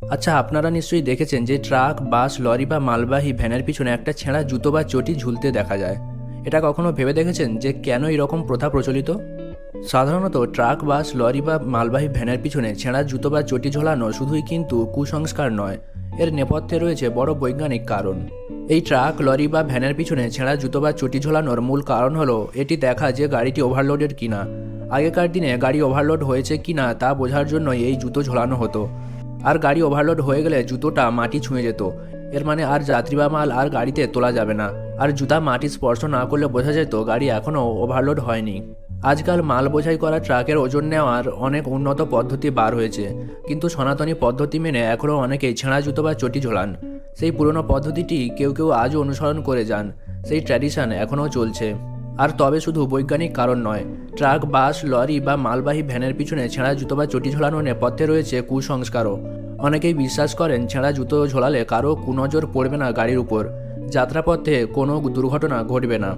আচ্ছা, আপনারা নিশ্চয়ই দেখেছেন যে ট্রাক, বাস, লরি বা মালবাহী ভ্যানের পিছনে একটা ছেঁড়া জুতো বা চটি ঝুলতে দেখা যায়। এটা কখনো ভেবে দেখেছেন যে কেন এরকম প্রথা প্রচলিত? সাধারণত ট্রাক, বাস, লরি বা মালবাহী ভ্যানের পিছনে ছেঁড়া জুতো বা চটি ঝোলানো শুধুই কিন্তু কুসংস্কার নয়, এর নেপথ্যে রয়েছে বড় বৈজ্ঞানিক কারণ। এই ট্রাক, লরি বা ভ্যানের পিছনে ছেঁড়া জুতো বা চটি ঝোলানোর মূল কারণ হলো এটি দেখা যে গাড়িটি ওভারলোডেড কিনা। আগেকার দিনে গাড়ি ওভারলোড হয়েছে কিনা তা বোঝার জন্যই এই জুতো ঝোলানো হতো। আর গাড়ি ওভারলোড হয়ে গেলে জুতোটা মাটি ছুঁয়ে যেত, এর মানে আর যাত্রী বা মাল আর গাড়িতে তোলা যাবে না। আর জুতা মাটি স্পর্শ না করলে বোঝা যেত গাড়ি এখনও ওভারলোড হয়নি। আজকাল মাল বোঝাই করা ট্রাকের ওজন নেওয়ার অনেক উন্নত পদ্ধতি বার হয়েছে, কিন্তু সনাতনী পদ্ধতি মেনে এখনও অনেকেই ছেঁড়া জুতো বা চটি ঝোলান। সেই পুরনো পদ্ধতিটি কেউ কেউ আজও অনুসরণ করে যান। সেই ট্র্যাডিশন এখনও চলছে। আর তবে শুধু বৈজ্ঞানিক কারণ নয়, ট্রাক, বাস, লরি বা মালবাহী ভ্যানের পিছনে ছেঁড়া জুতো বা চটি ঝোলানোর নেপথ্যে রয়েছে কুসংস্কারও। অনেকেই বিশ্বাস করেন ছেঁড়া জুতো ঝোলালে কারো কুনজর পড়বে না গাড়ির উপর, যাত্রাপথে কোনো দুর্ঘটনা ঘটবে না।